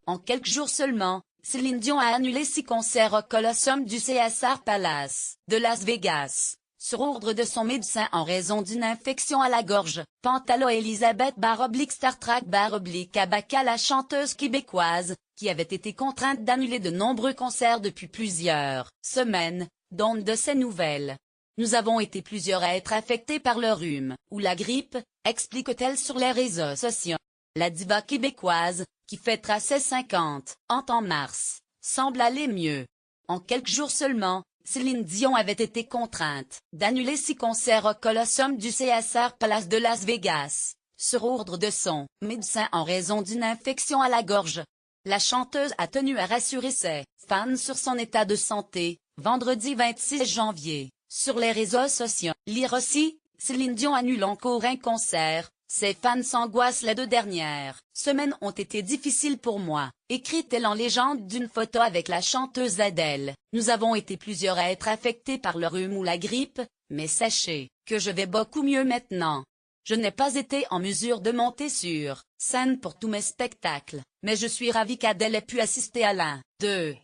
En quelques jours seulement, Céline Dion a annulé 6 concerts au Coliseum du CSR Palace de Las Vegas, sur ordre de son médecin en raison d'une infection à la gorge. Pantalo Elisabeth Star Trek Abaka, la chanteuse québécoise, qui avait été contrainte d'annuler de nombreux concerts depuis plusieurs semaines, donne de ces nouvelles. Nous avons été plusieurs à être affectés par le rhume ou la grippe, explique-t-elle sur les réseaux sociaux. La diva québécoise, qui fêtera ses 50 ans en mars, semble aller mieux. En quelques jours seulement, Céline Dion avait été contrainte d'annuler 6 concerts au Coliseum du CSR Palace de Las Vegas, sur ordre de son médecin en raison d'une infection à la gorge. La chanteuse a tenu à rassurer ses fans sur son état de santé, vendredi 26 janvier, sur les réseaux sociaux. Lire aussi, Céline Dion annule encore un concert. Ses fans s'angoissent. Les 2 dernières semaines ont été difficiles pour moi, écrit-elle en légende d'une photo avec la chanteuse Adèle. Nous avons été plusieurs à être affectés par le rhume ou la grippe, mais sachez que je vais beaucoup mieux maintenant. Je n'ai pas été en mesure de monter sur scène pour tous mes spectacles, mais je suis ravie qu'Adèle ait pu assister à l'un d'eux.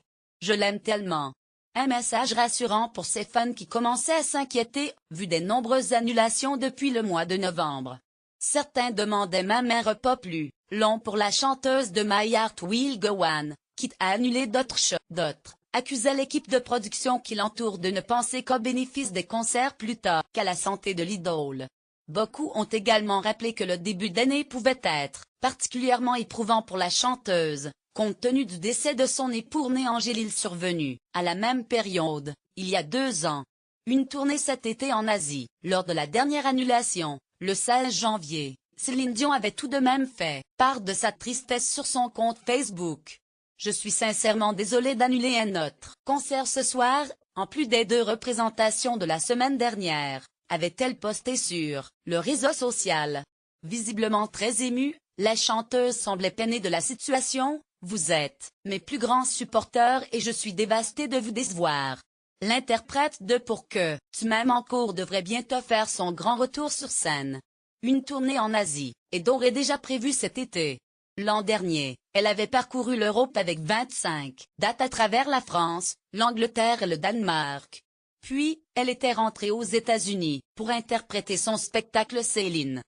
Je l'aime tellement. Un message rassurant pour ses fans qui commençaient à s'inquiéter, vu des nombreuses annulations depuis le mois de novembre. Certains demandaient même un repas plus long pour la chanteuse de My Heart Will Go On, quitte à annuler d'autres shows. D'autres accusaient l'équipe de production qui l'entoure de ne penser qu'au bénéfice des concerts plus tard qu'à la santé de l'idole. Beaucoup ont également rappelé que le début d'année pouvait être particulièrement éprouvant pour la chanteuse, compte tenu du décès de son époux né Angélil survenu à la même période, il y a 2 ans. Une tournée cet été en Asie. Lors de la dernière annulation, le 16 janvier, Céline Dion avait tout de même fait part de sa tristesse sur son compte Facebook. Je suis sincèrement désolée d'annuler un autre concert ce soir, en plus des 2 représentations de la semaine dernière, avait-elle posté sur le réseau social. Visiblement très émue, la chanteuse semblait peinée de la situation. Vous êtes mes plus grands supporters et je suis dévastée de vous décevoir. L'interprète de Pour que tu m'aimes encore devrait bientôt faire son grand retour sur scène. Une tournée en Asie est d'ores et déjà prévue cet été. L'an dernier, elle avait parcouru l'Europe avec 25 dates à travers la France, l'Angleterre et le Danemark. Puis, elle était rentrée aux États-Unis pour interpréter son spectacle Céline.